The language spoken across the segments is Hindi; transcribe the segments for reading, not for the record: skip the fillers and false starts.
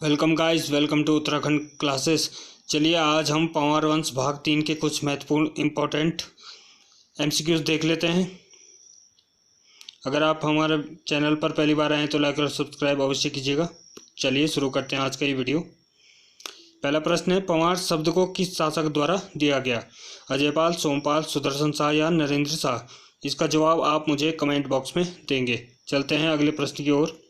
Welcome guys, welcome to Uttarakhand classes. चलिए आज हम पंवार वंश भाग 3 के कुछ महत्वपूर्ण इम्पोर्टेंट एमसीक्यूज देख लेते हैं। अगर आप हमारे चैनल पर पहली बार आए हैं तो लाइक और सब्सक्राइब अवश्य कीजिएगा। चलिए शुरू करते हैं आज का ये वीडियो। पहला प्रश्न है, पंवार शब्द को किस शासक द्वारा दिया गया? अजयपाल, सोमपाल, सुदर्शन शाह या नरेंद्र शाह? इसका जवाब आप मुझे कमेंट बॉक्स में देंगे। चलते हैं अगले प्रश्न की ओर।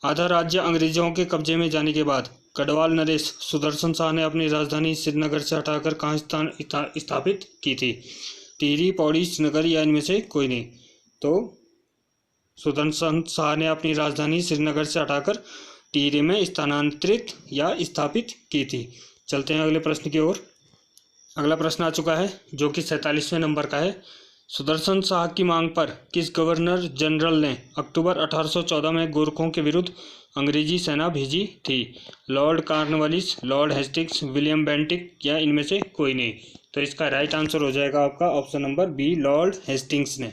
आधा राज्य अंग्रेजों के कब्जे में जाने के बाद गढ़वाल नरेश सुदर्शन शाह ने अपनी राजधानी श्रीनगर से हटाकर कहाँ स्थापित की थी? टिहरी, पौड़ी, श्रीनगर या इनमें से कोई नहीं। तो सुदर्शन शाह ने अपनी राजधानी श्रीनगर से हटाकर टिहरी में स्थानांतरित या स्थापित की थी। चलते हैं अगले प्रश्न की ओर। अगला प्रश्न आ चुका है जो कि 47वें नंबर का है। सुदर्शन शाह की मांग पर किस गवर्नर जनरल ने अक्टूबर 1814 में गोरखों के विरुद्ध अंग्रेजी सेना भेजी थी? Lord Cornwallis, Lord Hastings, William Bentinck या इनमें से कोई नहीं। तो इसका राइट आंसर हो जाएगा आपका option number B, Lord Hastings ने।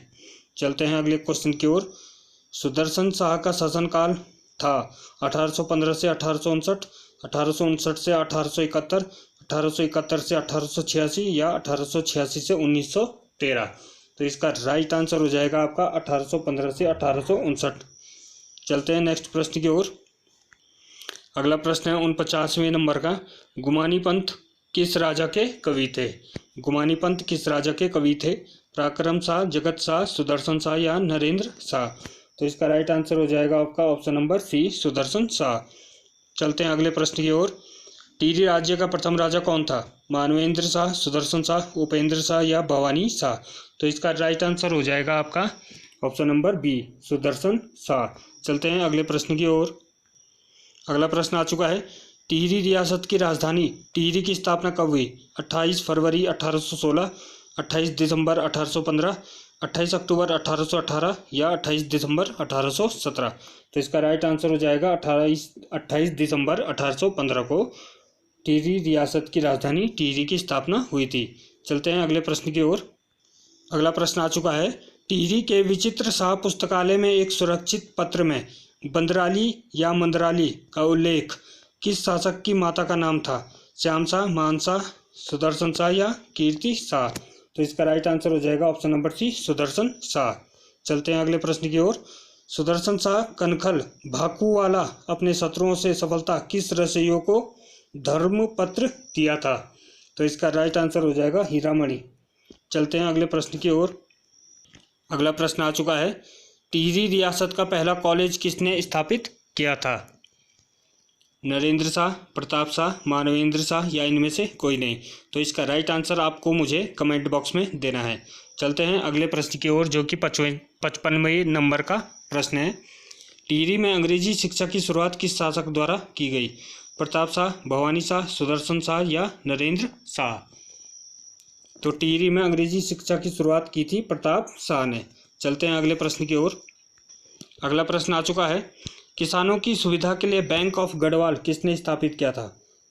चलते हैं अगले क्वेश्चन की ओर। सुदर्शन शाह का शासनकाल था 1815 से 1859, 1859 से 1871, 1871 से 1886 या 1886 से 1913। तो इसका राइट आंसर हो जाएगा आपका 1815 से 1859। चलते हैं नेक्स्ट प्रश्न की ओर। अगला प्रश्न है 49वें नंबर का। गुमानी पंथ किस राजा के कवि थे? गुमानी पंथ किस राजा के कवि थे? पराक्रम शाह, जगत शाह, सुदर्शन शाह या नरेंद्र शाह? तो इसका राइट आंसर हो जाएगा आपका option number C, Sudarshan Shah. चलते हैं अगले प्रश्न की ओर। टिहरी राज्य का प्रथम राजा कौन था? मानवेंद्र शाह, सुदर्शन शाह, उपेंद्र शाह या भवानी शाह? तो इसका राइट आंसर हो जाएगा आपका option number B, Sudarshan Shah. चलते हैं अगले प्रश्न की ओर। अगला प्रश्न आ चुका है। टिहरी रियासत की राजधानी टिहरी की स्थापना कब हुई? 28 फरवरी 1816, 28 दिसंबर 1815, 28 अक्टूबर 1818 या 28 दिसंबर 1817? तो इसका राइट आंसर हो जाएगा 28 दिसंबर 1815 को टिहरी रियासत की राजधानी टिहरी की स्थापना हुई थी। चलते हैं अगले प्रश्न की ओर। अगला प्रश्न आ चुका है। टिहरी के विचित्र शाह पुस्तकालय में एक सुरक्षित पत्र में बंदराली या मंदराली का उल्लेख किस शासक की माता का नाम था? श्याम शाह, मान शाह, सुदर्शन शाह या कीर्ति शाह? तो इसका राइट आंसर हो जाएगा option number C, Sudarshan Shah. चलते हैं अगले प्रश्न की ओर। सुदर्शन शाह कनखल भाकूवाला अपने शत्रुओं से सफलता किस रसइयों को धर्मपत्र दिया था? तो इसका राइट आंसर हो जाएगा हीरामणि। चलते हैं अगले प्रश्न की ओर। अगला प्रश्न आ चुका है। टिहरी रियासत का पहला कॉलेज किसने स्थापित किया था? नरेंद्र शाह, प्रताप शाह, मानवेंद्र शाह या इनमें से कोई नहीं। तो इसका राइट आंसर आपको मुझे कमेंट बॉक्स में देना है। चलते हैं अगले प्रश्न की ओर जो कि 55वें नंबर का प्रश्न है। टिहरी में अंग्रेजी शिक्षा की शुरुआत किस शासक द्वारा की गई? प्रताप शाह, भवानी शाह, सुदर्शन शाह या नरेंद्र शाह? तो टिहरी में अंग्रेजी शिक्षा की शुरुआत की थी प्रताप शाह ने। चलते हैं अगले प्रश्न की ओर। अगला प्रश्न आ चुका है। किसानों की सुविधा के लिए बैंक ऑफ गढ़वाल किसने स्थापित किया था?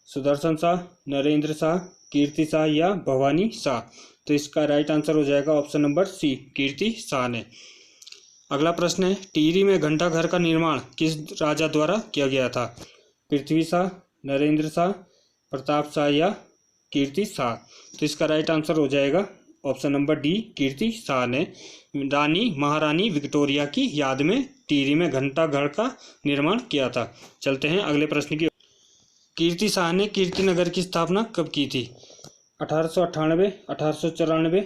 सुदर्शन शाह, नरेंद्र शाह, कीर्ति शाह या भवानी शाह? तो इसका राइट आंसर हो जाएगा ऑप्शन नंबर सी, कीर्ति शाह ने। अगला प्रश्न है। टिहरी में घंटा घर का निर्माण किस राजा द्वारा किया गया था? पृथ्वी शाह, नरेंद्र शाह, प्रताप शाह या कीर्ति शाह? तो इसका राइट आंसर हो जाएगा ऑप्शन नंबर डी, कीर्ति शाह ने महारानी विक्टोरिया की याद में टिहरी में घंटा घर का निर्माण किया था। चलते हैं अगले प्रश्न की। कीर्ति शाह ने कीर्तिनगर की स्थापना कब की थी? 1898, 1894,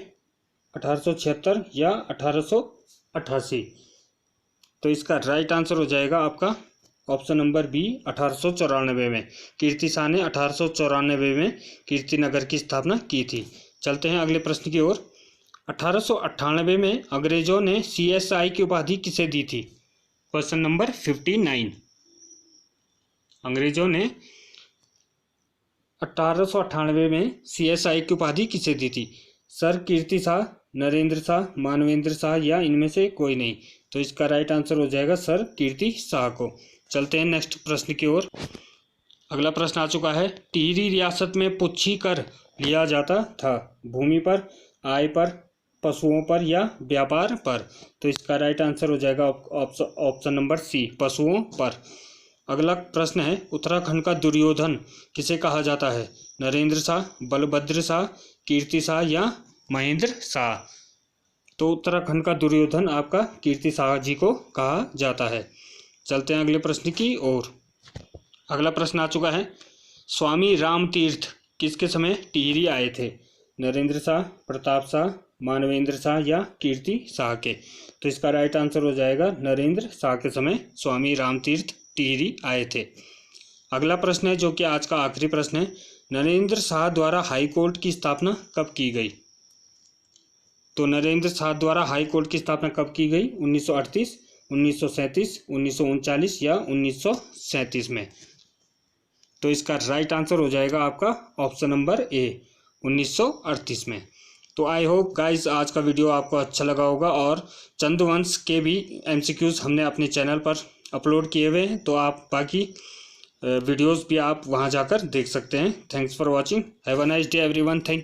1876 या 1888? तो इसका राइट आंसर हो जाएगा आपका ऑप्शन नंबर बी, 1894 में। कीर्ति शाह ने 1894 में कीर्तिनगर की स्थापना की थी। चलते हैं अगले प्रश्न की ओर। 1898 में अंग्रेजों ने CSI की उपाधि किसे दी थी? Question number 59। अंग्रेजों ने 1898 में CSI की उपाधि किसे दी थी? सर कीर्ति शाह, नरेंद्र शाह, मानवेंद्र शाह या इनमें से कोई नहीं। तो इसका राइट आंसर हो जाएगा सर कीर्ति शाह को। चलते हैं नेक्स्ट प्रश्न की ओर। अगला प्रश्न आ चुका है। टिहरी रियासत में पुच्छी कर लिया जाता था भूमि पर, आय पर, पशुओं पर या व्यापार पर? तो इसका राइट आंसर हो जाएगा ऑप्शन नंबर सी, पशुओं पर। अगला प्रश्न है, उत्तराखंड का दुर्योधन किसे कहा जाता है? नरेंद्र शाह, बलभद्र शाह, कीर्ति शाह या महेंद्र शाह? तो उत्तराखंड का दुर्योधन आपका कीर्ति शाह जी को कहा जाता है। चलते हैं अगले प्रश्न की ओर। अगला प्रश्न आ चुका है, स्वामी रामतीर्थ किसके समय टिहरी आए थे? नरेंद्र शाह, प्रताप शाह, मानवेंद्र शाह या कीर्ति शाह के? तो इसका राइट आंसर हो जाएगा नरेंद्र शाह के समय स्वामी रामतीर्थ टिहरी आए थे। अगला प्रश्न है जो कि आज का आखिरी प्रश्न है, नरेंद्र शाह द्वारा हाई कोर्ट की स्थापना कब की गई? तो नरेंद्र शाह द्वारा हाई कोर्ट की स्थापना कब की गई? 1938, 1937, 1939 या 1937 में? तो इसका राइट आंसर हो जाएगा आपका ऑप्शन नंबर ए, 1938 में। तो आई होप गाइस आज का वीडियो आपको अच्छा लगा होगा, और चंद्रवंश के भी एमसीक्यूज हमने अपने चैनल पर अपलोड किए हुए हैं, तो आप बाकी वीडियोस भी आप वहां जाकर देख सकते हैं। Thanks for watching, have a nice day everyone, thank you.